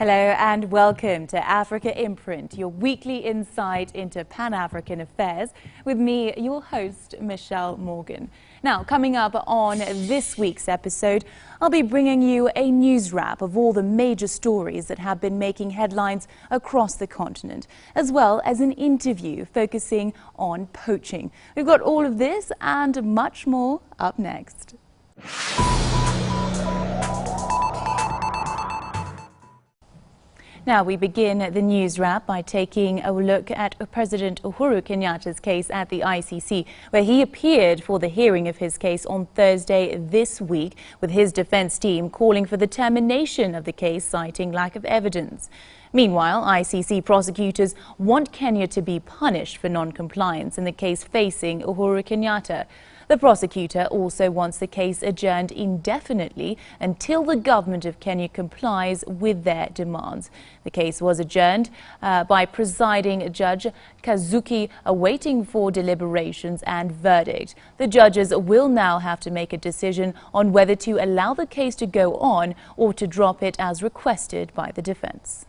Hello and welcome to Africa Imprint, your weekly insight into Pan-African affairs, with me, your host, Michelle Morgan. Now, coming up on this week's episode, I'll be bringing you a news wrap of all the major stories that have been making headlines across the continent, as well as an interview focusing on poaching. We've got all of this and much more up next. Now we begin the news wrap by taking a look at President Uhuru Kenyatta's case at the ICC, where he appeared for the hearing of his case on Thursday this week, with his defense team calling for the termination of the case, citing lack of evidence. Meanwhile, ICC prosecutors want Kenya to be punished for non-compliance in the case facing Uhuru Kenyatta. The prosecutor also wants the case adjourned indefinitely until the government of Kenya complies with their demands. The case was adjourned by presiding Judge Kazuki, awaiting for deliberations and verdict. The judges will now have to make a decision on whether to allow the case to go on or to drop it as requested by the defense.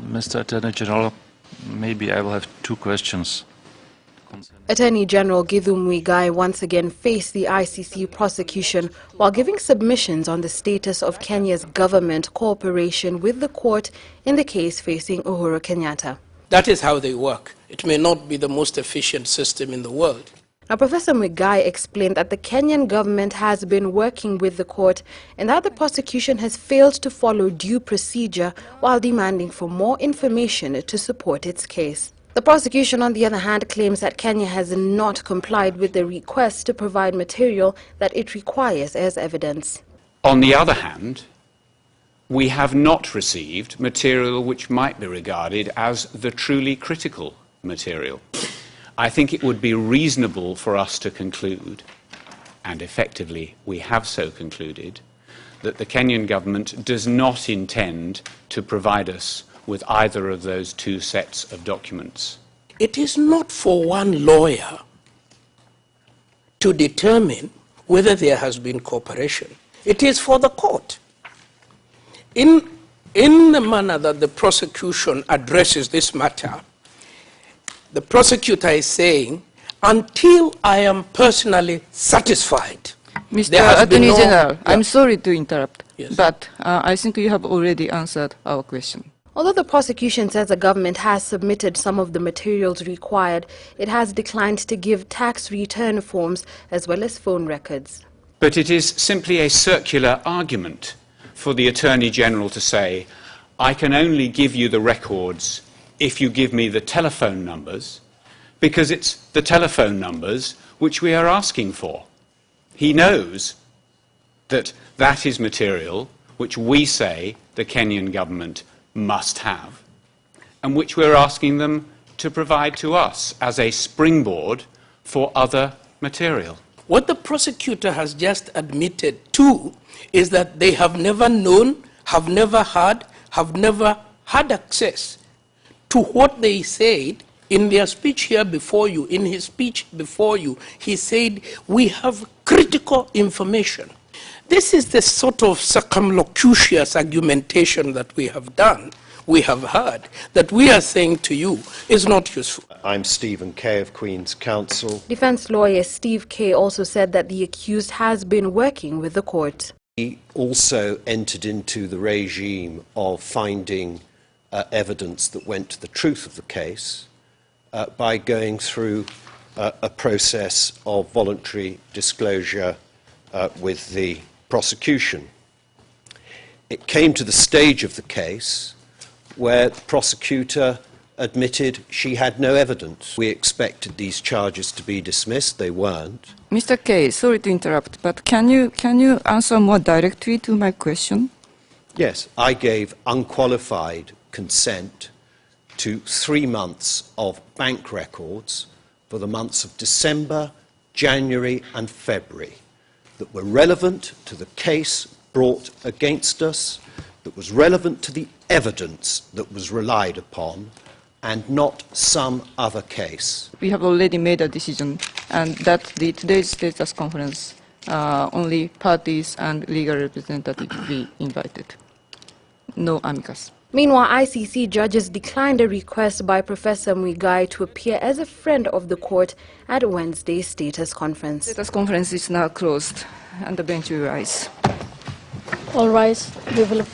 Mr. Attorney General, maybe I will have two questions. Attorney General Githu Muigai once again faced the ICC prosecution while giving submissions on the status of Kenya's government cooperation with the court in the case facing Uhuru Kenyatta. That is how they work. It may not be the most efficient system in the world. Now, Professor Muigai explained that the Kenyan government has been working with the court and that the prosecution has failed to follow due procedure while demanding for more information to support its case. The prosecution, on the other hand, claims that Kenya has not complied with the request to provide material that it requires as evidence. On the other hand, we have not received material which might be regarded as the truly critical material. I think it would be reasonable for us to conclude, and effectively we have so concluded, that the Kenyan government does not intend to provide us with either of those two sets of documents. It is not for one lawyer to determine whether there has been cooperation. It is for the court. In the manner that the prosecution addresses this matter, the prosecutor is saying, until I am personally satisfied. Mr. Attorney General, I'm sorry to interrupt, Yes. but I think you have already answered our question. Although the prosecution says the government has submitted some of the materials required, it has declined to give tax return forms as well as phone records. But it is simply a circular argument for the Attorney General to say, I can only give you the records if you give me the telephone numbers, because it's the telephone numbers which we are asking for. He knows that that is material which we say the Kenyan government must have, and which we're asking them to provide to us as a springboard for other material. What the prosecutor has just admitted to is that they have never known, have never had access to what they said in their speech here before you. In his speech before you, he said, we have critical information. This is the sort of circumlocucious argumentation that we have done, we have heard, that we are saying to you is not useful. I'm Stephen Kay of Queen's Counsel. Defense lawyer Steve Kay also said that the accused has been working with the court. He also entered into the regime of finding evidence that went to the truth of the case by going through a process of voluntary disclosure with the prosecution. It came to the stage of the case where the prosecutor admitted she had no evidence. We expected these charges to be dismissed. They weren't. Mr. Kay, sorry to interrupt, but can you answer more directly to my question? Yes, I gave unqualified consent to 3 months of bank records for the months of December, January and February that were relevant to the case brought against us, that was relevant to the evidence that was relied upon, and not some other case. We have already made a decision, and that today's status conference, only parties and legal representatives be invited. No amicus. Meanwhile, ICC judges declined a request by Professor Muigai to appear as a friend of the court at Wednesday's status conference. Status conference is now closed and the bench will rise. All rise. We will.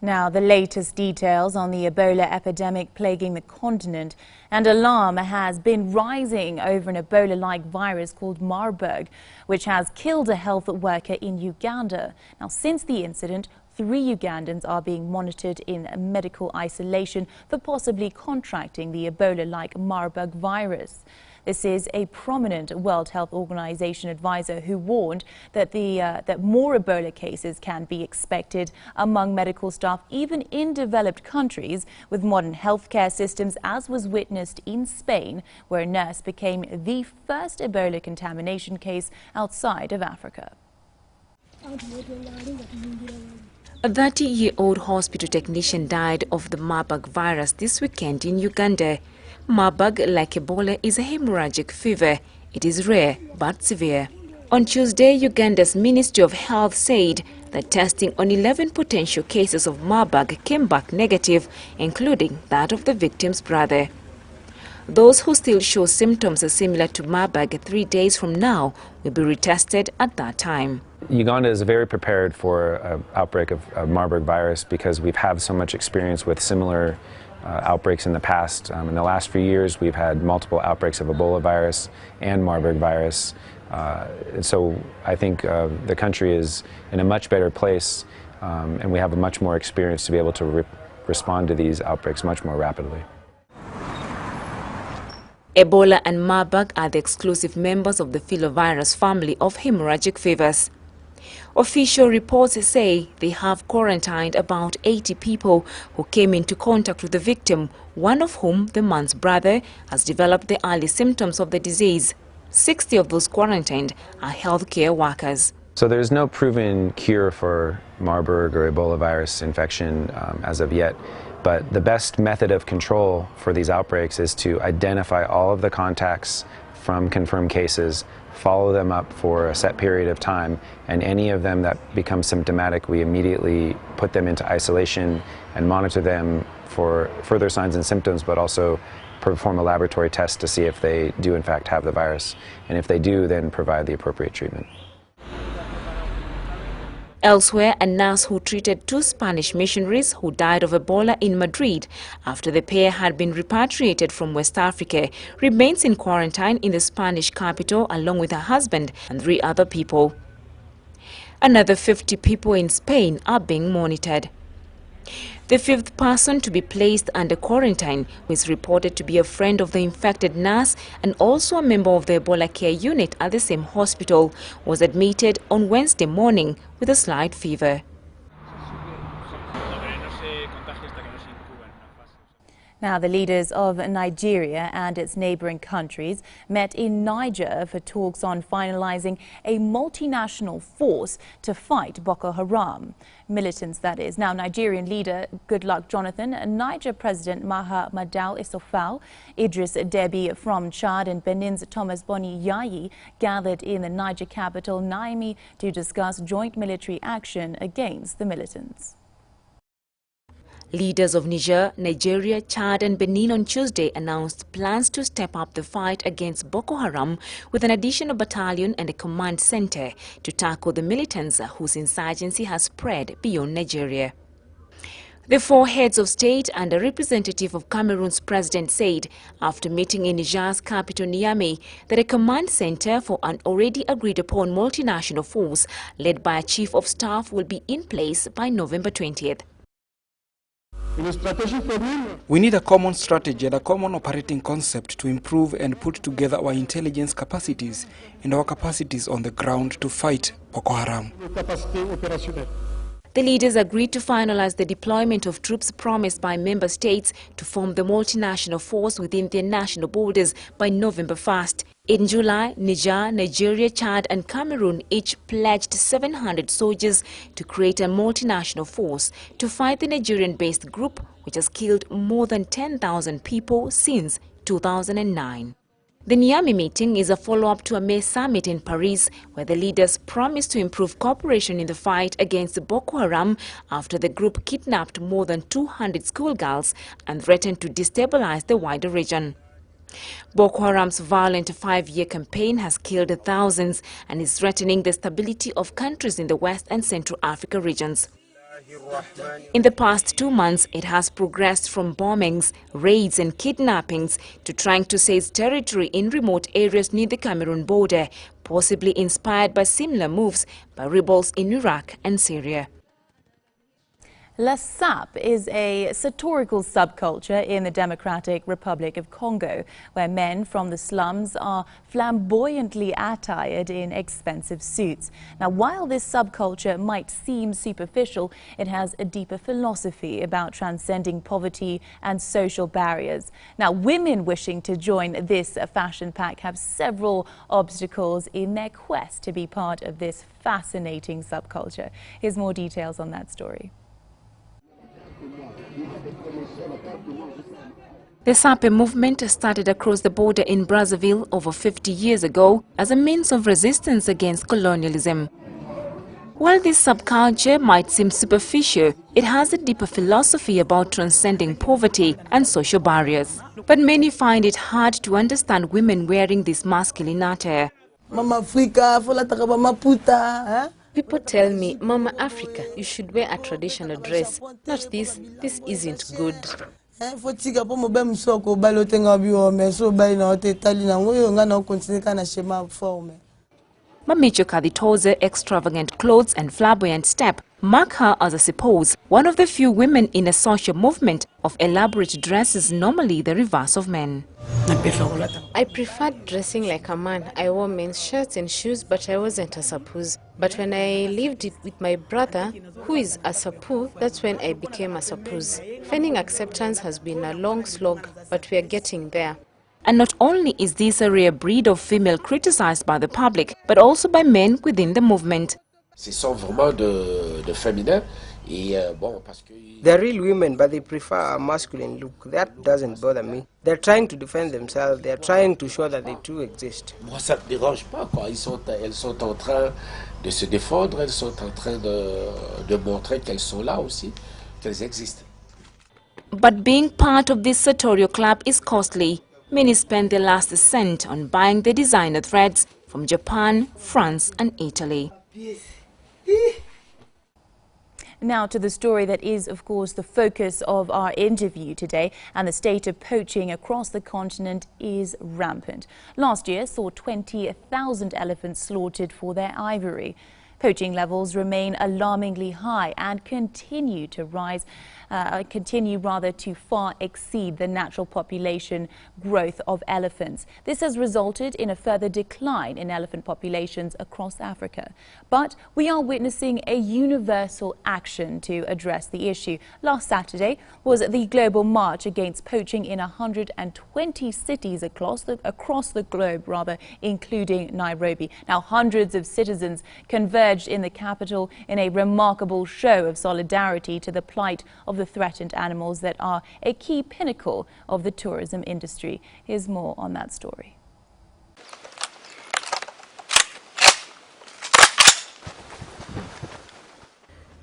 Now, the latest details on the Ebola epidemic plaguing the continent, and alarm has been rising over an Ebola-like virus called Marburg, which has killed a health worker in Uganda. Now, since the incident, 3 Ugandans are being monitored in medical isolation for possibly contracting the Ebola-like Marburg virus. This is a prominent World Health Organization advisor who warned that that more Ebola cases can be expected among medical staff, even in developed countries with modern healthcare systems, as was witnessed in Spain, where a nurse became the first Ebola contamination case outside of Africa. A 30-year-old hospital technician died of the Marburg virus this weekend in Uganda. Marburg, like Ebola, is a hemorrhagic fever. It is rare but severe. On Tuesday, Uganda's Ministry of Health said that testing on 11 potential cases of Marburg came back negative, including that of the victim's brother. Those who still show symptoms similar to Marburg 3 days from now will be retested at that time. Uganda is very prepared for an outbreak of Marburg virus because we've had so much experience with similar outbreaks in the past. In the last few years, we've had multiple outbreaks of Ebola virus and Marburg virus. So I think the country is in a much better place, and we have a much more experience to be able to respond to these outbreaks much more rapidly. Ebola and Marburg are the exclusive members of the filovirus family of hemorrhagic fevers. Official reports say they have quarantined about 80 people who came into contact with the victim, one of whom, the man's brother, has developed the early symptoms of the disease. 60 of those quarantined are healthcare workers. So there's no proven cure for Marburg or Ebola virus infection as of yet. But the best method of control for these outbreaks is to identify all of the contacts from confirmed cases, follow them up for a set period of time, and any of them that become symptomatic, we immediately put them into isolation and monitor them for further signs and symptoms, but also perform a laboratory test to see if they do in fact have the virus. And if they do, then provide the appropriate treatment. Elsewhere, a nurse who treated 2 Spanish missionaries who died of Ebola in Madrid after the pair had been repatriated from West Africa remains in quarantine in the Spanish capital along with her husband and 3 other people. Another 50 people in Spain are being monitored. The 5th person to be placed under quarantine was reported to be a friend of the infected nurse and also a member of the Ebola care unit at the same hospital, was admitted on Wednesday morning with a slight fever. Now, the leaders of Nigeria and its neighboring countries met in Niger for talks on finalizing a multinational force to fight Boko Haram. Militants, that is. Now, Nigerian leader Goodluck Jonathan, Niger President Maha Madal Issoufou, Idris Deby from Chad and Benin's Thomas Boni Yayi gathered in the Niger capital Niamey to discuss joint military action against the militants. Leaders of Niger, Nigeria, Chad and Benin on Tuesday announced plans to step up the fight against Boko Haram with an additional battalion and a command center to tackle the militants whose insurgency has spread beyond Nigeria. The 4 heads of state and a representative of Cameroon's president said, after meeting in Niger's capital Niamey, that a command center for an already agreed-upon multinational force led by a chief of staff will be in place by November 20th. We need a common strategy and a common operating concept to improve and put together our intelligence capacities and our capacities on the ground to fight Boko Haram. The leaders agreed to finalize the deployment of troops promised by member states to form the multinational force within their national borders by November 1st. In July, Niger, Nigeria, Chad and Cameroon each pledged 700 soldiers to create a multinational force to fight the Nigerian-based group, which has killed more than 10,000 people since 2009. The Niamey meeting is a follow-up to a May summit in Paris, where the leaders promised to improve cooperation in the fight against Boko Haram after the group kidnapped more than 200 schoolgirls and threatened to destabilize the wider region. Boko Haram's violent 5-year campaign has killed thousands and is threatening the stability of countries in the West and Central Africa regions. In the past 2 months, it has progressed from bombings, raids and kidnappings to trying to seize territory in remote areas near the Cameroon border, possibly inspired by similar moves by rebels in Iraq and Syria. La Sape is a satirical subculture in the Democratic Republic of Congo, where men from the slums are flamboyantly attired in expensive suits. Now, while this subculture might seem superficial, it has a deeper philosophy about transcending poverty and social barriers. Now, women wishing to join this fashion pack have several obstacles in their quest to be part of this fascinating subculture. Here's more details on that story. The Sape movement started across the border in Brazzaville over 50 years ago as a means of resistance against colonialism. While this subculture might seem superficial, it has a deeper philosophy about transcending poverty and social barriers. But many find it hard to understand women wearing this masculine attire. People tell me, Mama Africa, you should wear a traditional dress. Not this. This isn't good. Mamicho Kadito's extravagant clothes and flamboyant step mark her as, I suppose, one of the few women in a social movement of elaborate dresses, normally the reverse of men. I preferred dressing like a man. I wore men's shirts and shoes, but I wasn't a Sapu. But when I lived with my brother, who is a Sapu, that's when I became a Sapu. Finding acceptance has been a long slog, but we are getting there. And not only is this a rare breed of female criticized by the public, but also by men within the movement. They're real women, but they prefer a masculine look. That doesn't bother me. They're trying to defend themselves. They're trying to show that they too exist. Moi, ça me dérange pas, quoi. Elles sont en train de se défendre, elles sont en train de montrer qu'elles sont là aussi, qu'elles existent. But being part of this sartorial club is costly. Many spend their last cent on buying the designer threads from Japan, France and Italy. Now to the story that is, of course, the focus of our interview today, and the state of poaching across the continent is rampant. Last year saw 20,000 elephants slaughtered for their ivory. Poaching levels remain alarmingly high and continue to far exceed the natural population growth of elephants. This has resulted in a further decline in elephant populations across Africa. But we are witnessing a universal action to address the issue. Last Saturday was the global march against poaching in 120 cities across the globe, including Nairobi. Now, hundreds of citizens converged in the capital in a remarkable show of solidarity to the plight of the threatened animals that are a key pinnacle of the tourism industry. Here's more on that story.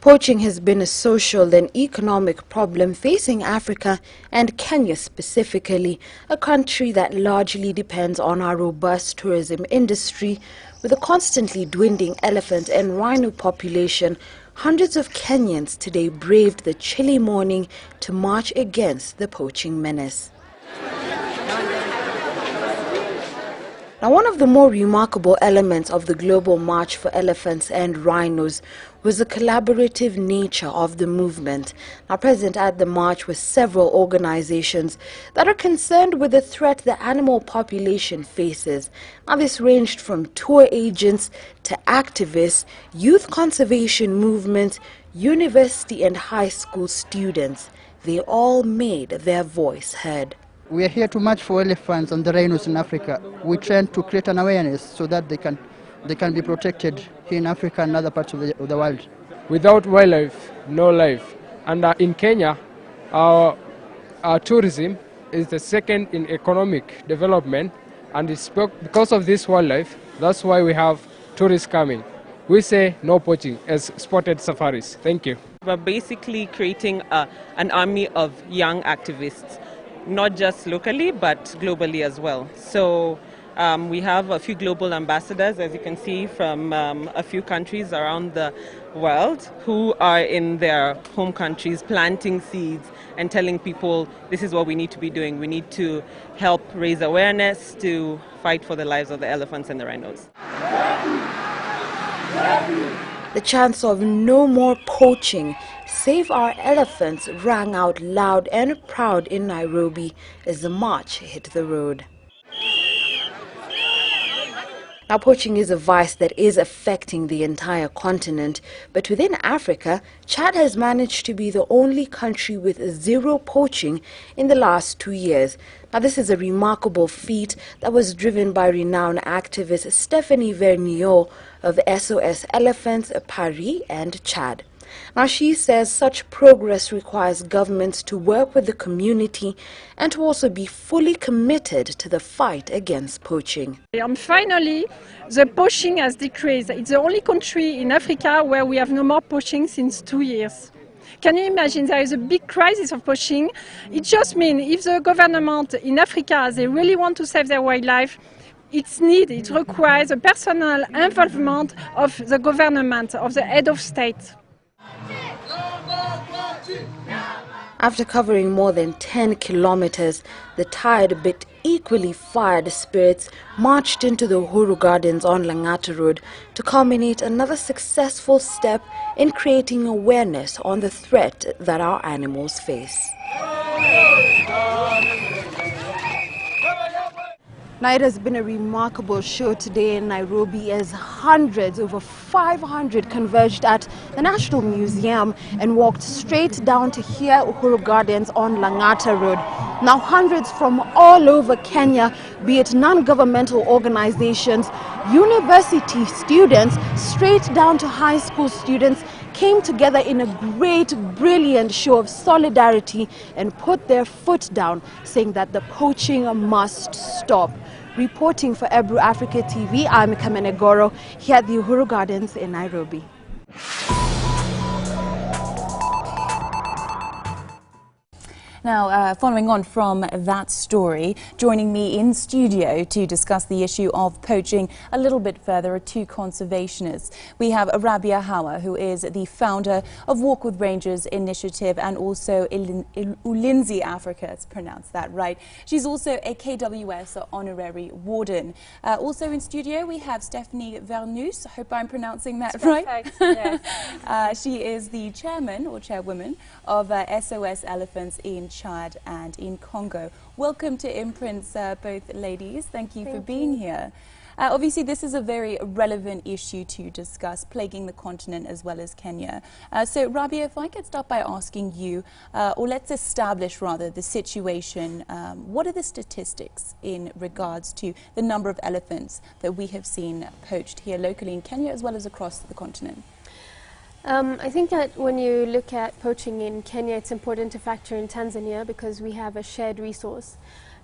Poaching has been a social and economic problem facing Africa and Kenya specifically, a country that largely depends on our robust tourism industry. With a constantly dwindling elephant and rhino population, hundreds of Kenyans today braved the chilly morning to march against the poaching menace. Now, one of the more remarkable elements of the global march for elephants and rhinos was the collaborative nature of the movement. Now, present at the march were several organizations that are concerned with the threat the animal population faces. Now, this ranged from tour agents to activists, youth conservation movements, university and high school students. They all made their voice heard. We are here to march for elephants and the rhinos in Africa. We try to create an awareness so that they can be protected here in Africa and other parts of the world. Without wildlife, no life. And in Kenya, our tourism is the second in economic development And it's because of this wildlife, that's why we have tourists coming. We say no poaching as spotted safaris. Thank you. We're basically creating an army of young activists, not just locally, but globally as well. So we have a few global ambassadors, as you can see, from a few countries around the world who are in their home countries planting seeds and telling people this is what we need to be doing. We need to help raise awareness to fight for the lives of the elephants and the rhinos. The chants of no more poaching, save our elephants rang out loud and proud in Nairobi as the march hit the road. Now, poaching is a vice that is affecting the entire continent, but within Africa, Chad has managed to be the only country with zero poaching in the last 2 years. Now, this is a remarkable feat that was driven by renowned activist Stephanie Vergniaud of SOS Elephants Paris and Chad. Now, she says such progress requires governments to work with the community and to also be fully committed to the fight against poaching. And finally, the poaching has decreased. It's the only country in Africa where we have no more poaching since 2 years. Can you imagine there is a big crisis of poaching? It just means if the government in Africa, they really want to save their wildlife, it's needed, it requires a personal involvement of the government, of the head of state. After covering more than 10 kilometers, the tired but equally fired spirits marched into the Uhuru Gardens on Langata Road to culminate another successful step in creating awareness on the threat that our animals face. Now, it has been a remarkable show today in Nairobi as hundreds, over 500, converged at the National Museum and walked straight down to here, Uhuru Gardens on Langata Road. Now, hundreds from all over Kenya, be it non-governmental organizations, university students, straight down to high school students, came together in a great, brilliant show of solidarity and put their foot down, saying that the poaching must stop. Reporting for Ebru Africa TV, I'm Kamene Goro, here at the Uhuru Gardens in Nairobi. Now, following on from that story, joining me in studio to discuss the issue of poaching a little bit further are two conservationists. We have Rabia Hawa, who is the founder of Walk with Rangers Initiative, and also Ulinzi Africa, let's pronounce that right. She's also a KWS honorary warden. Also in studio, we have Stephanie Vergniaud. I hope I'm pronouncing that right. Yes. She is the chairman or chairwoman of SOS Elephants in Chad and in Congo. Welcome to IMPRINT, both ladies. Thank you for being here. Obviously, this is a very relevant issue to discuss, plaguing the continent as well as Kenya. So, Rabia, if I could start by asking you, or let's establish rather the situation. What are the statistics in regards to the number of elephants that we have seen poached here locally in Kenya as well as across the continent? I think that when you look at poaching in Kenya, it's important to factor in Tanzania because we have a shared resource.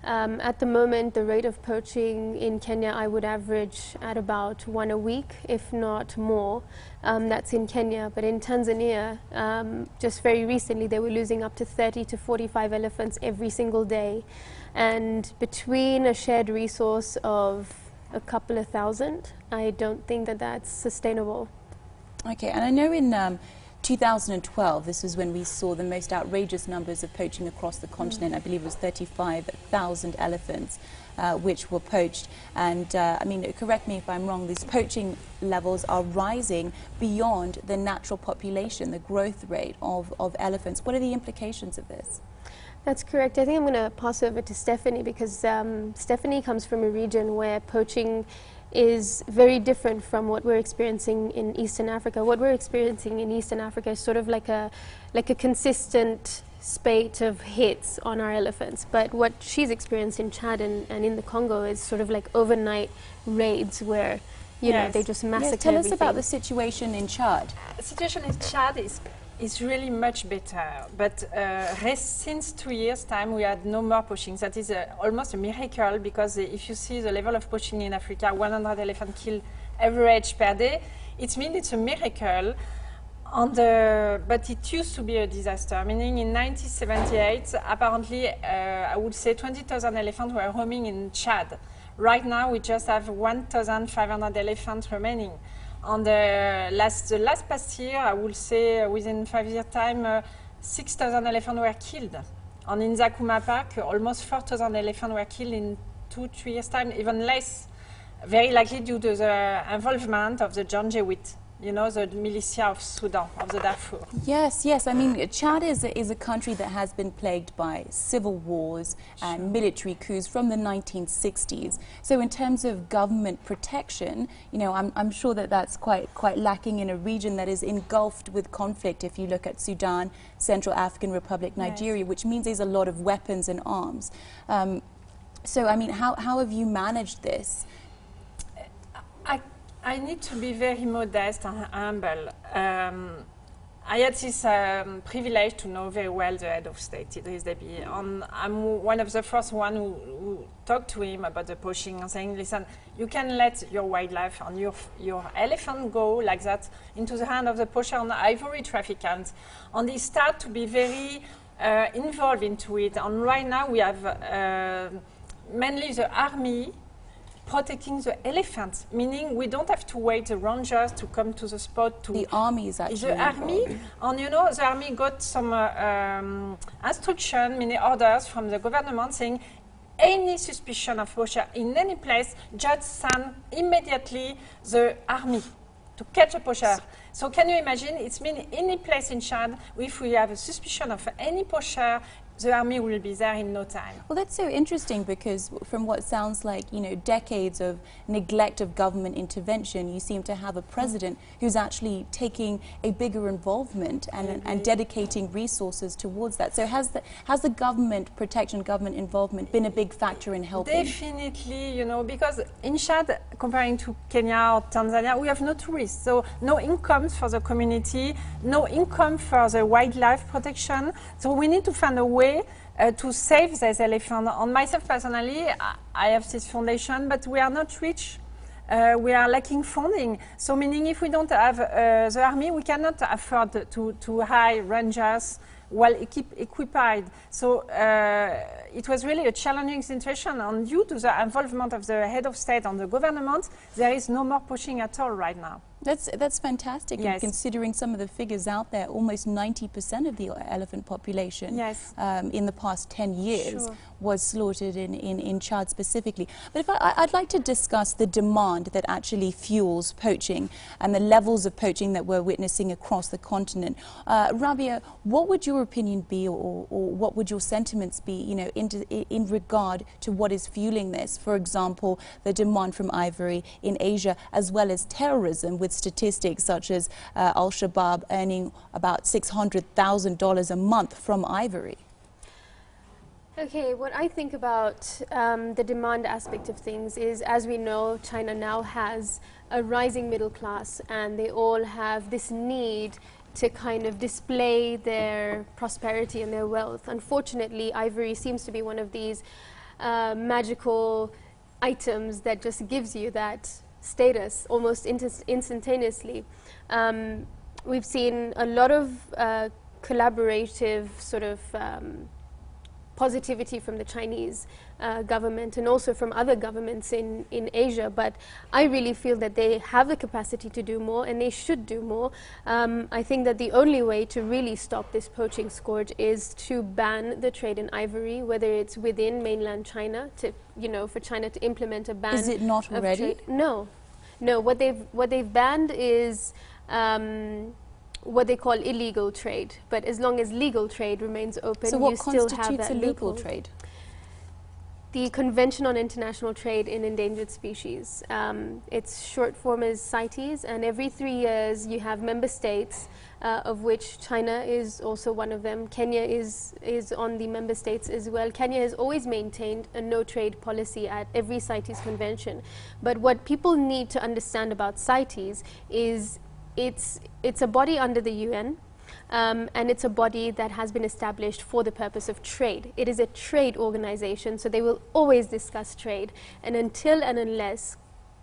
At the moment, the rate of poaching in Kenya, I would average at about 1 a week, if not more. That's in Kenya. But in Tanzania, just very recently, they were losing up to 30 to 45 elephants every single day. And between a shared resource of a couple of thousand, I don't think that that's sustainable. Okay, and I know in 2012, this was when we saw the most outrageous numbers of poaching across the continent. I believe it was 35,000 elephants which were poached. And I mean, correct me if I'm wrong, these poaching levels are rising beyond the natural population, the growth rate of elephants. What are the implications of this? That's correct. I think I'm going to pass over to Stephanie because Stephanie comes from a region where poaching is very different from what we're experiencing in Eastern Africa. What we're experiencing in Eastern Africa is sort of like a consistent spate of hits on our elephants. But what she's experienced in Chad and in the Congo is sort of like overnight raids where, you know, they just massacre Tell us everything. about the situation in Chad. The situation in Chad is is really much better. But since 2 years' time, we had no more poaching. That is almost a miracle, because if you see the level of poaching in Africa, 100 elephants killed average per day, it means it's a miracle. But it used to be a disaster, meaning in 1978, apparently, I would say 20,000 elephants were roaming in Chad. Right now, we just have 1,500 elephants remaining. On the last past year, I would say within 5 years' time, 6,000 elephants were killed. And in Zakuma Park, almost 4,000 elephants were killed in 2-3 years' time, even less, very likely due to the involvement of the Janjaweed, you know, the militia of Sudan, of the Darfur. Yes, yes. I mean, Chad is a country that has been plagued by civil wars and military coups from the 1960s. So in terms of government protection, you know, I'm sure that that's quite lacking in a region that is engulfed with conflict. If you look at Sudan, Central African Republic, Nigeria, which means there's a lot of weapons and arms. So, I mean, how have you managed this? I need to be very modest and humble. I had this privilege to know very well the head of state, Idriss Déby, and I'm one of the first one who talked to him about the poaching and saying, listen, you can let your wildlife and your elephant go like that into the hand of the poacher and the ivory traffickants. And he started to be very involved into it. And right now we have mainly the army protecting the elephants, meaning we don't have to wait the rangers to come to the spot. The army is actually the army, and you know, the army got some instruction, meaning orders from the government saying any suspicion of poacher in any place, just send immediately the army to catch a poacher. So can you imagine, it's mean any place in Chad, if we have a suspicion of any poacher, the army will be there in no time. Well, that's so interesting, because from what sounds like, you know, decades of neglect of government intervention, you seem to have a president who's actually taking a bigger involvement and dedicating resources towards that. So has the government protection, government involvement been a big factor in helping? Definitely, you know, because in Chad, comparing to Kenya or Tanzania, we have no tourists, so no income for the community, no income for the wildlife protection. So we need to find a way to save these elephants. On myself personally, I have this foundation, but we are not rich. We are lacking funding. So meaning if we don't have the army, we cannot afford to hire rangers well equipped. So it was really a challenging situation, and due to the involvement of the head of state and the government, there is no more poaching at all right now. That's fantastic. Yes. Considering some of the figures out there, almost 90% of the elephant population in the past 10 years was slaughtered in Chad specifically. But if I'd like to discuss the demand that actually fuels poaching and the levels of poaching that we're witnessing across the continent. Rabia, what would your opinion be, or what would your sentiments be, you know, in regard to what is fueling this? For example, the demand from ivory in Asia, as well as terrorism, with statistics such as Al-Shabaab earning about $600,000 a month from ivory. Okay, what I think about the demand aspect of things is, as we know, China now has a rising middle class, and they all have this need to kind of display their prosperity and their wealth. Unfortunately, ivory seems to be one of these magical items that just gives you that status almost instantaneously. We've seen a lot of collaborative sort of positivity from the Chinese government and also from other governments in Asia, but I really feel that they have the capacity to do more, and they should do more. I think that the only way to really stop this poaching scourge is to ban the trade in ivory, whether it's within mainland China, to, you know, for China to implement a ban. Is it not already? No, no. What they've banned is what they call illegal trade, but as long as legal trade remains open, so what you still have constitutes that illegal loophole. trade? The Convention on International Trade in Endangered Species. Its short form is CITES, and every 3 years you have member states, of which China is also one of them. Kenya is on the member states as well. Kenya has always maintained a no-trade policy at every CITES convention. But what people need to understand about CITES is it's a body under the UN. And it's a body that has been established for the purpose of trade. It is a trade organization, so they will always discuss trade. And until and unless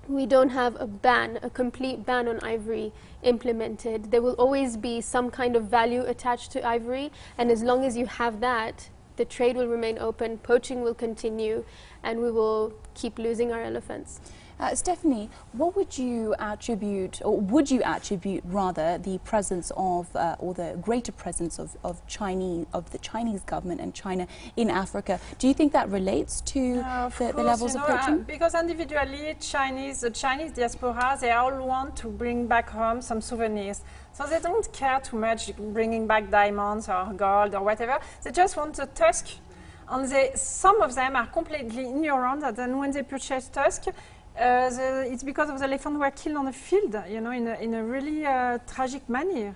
we don't have a ban, a complete ban on ivory implemented, there will always be some kind of value attached to ivory, and as long as you have that, the trade will remain open, poaching will continue, and we will keep losing our elephants. Stephanie, what would you attribute, or would you attribute rather, the presence of, or the greater presence of the Chinese government and China in Africa? Do you think that relates to the levels of poaching? Because individually, the Chinese diaspora, they all want to bring back home some souvenirs. So they don't care too much bringing back diamonds or gold or whatever. They just want the tusk. And some of them are completely ignorant that then when they purchase tusk, it's because of the elephants were killed on the field, you know, in a really tragic manner.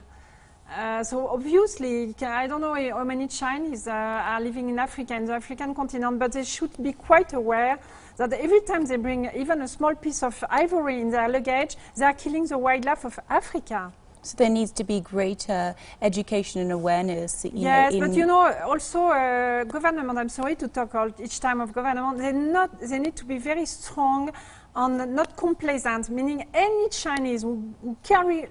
So obviously, I don't know how many Chinese are living in Africa, in the African continent, but they should be quite aware that every time they bring even a small piece of ivory in their luggage, they are killing the wildlife of Africa. So there needs to be greater education and awareness. Yes, but you know, also government, I'm sorry to talk each time of government, they need to be very strong on not complacent, meaning any Chinese who carry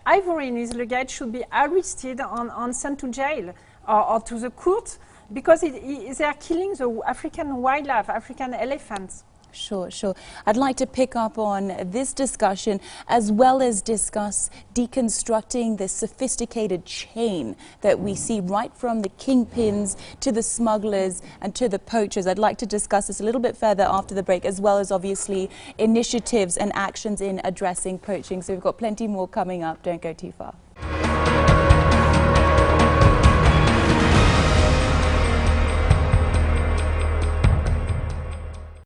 ivory in his luggage should be arrested and sent to jail or to the court, because they are killing the African wildlife, African elephants. Sure, sure. I'd like to pick up on this discussion as well as discuss deconstructing this sophisticated chain that we see right from the kingpins to the smugglers and to the poachers. I'd like to discuss this a little bit further after the break, as well as obviously initiatives and actions in addressing poaching. So we've got plenty more coming up. Don't go too far.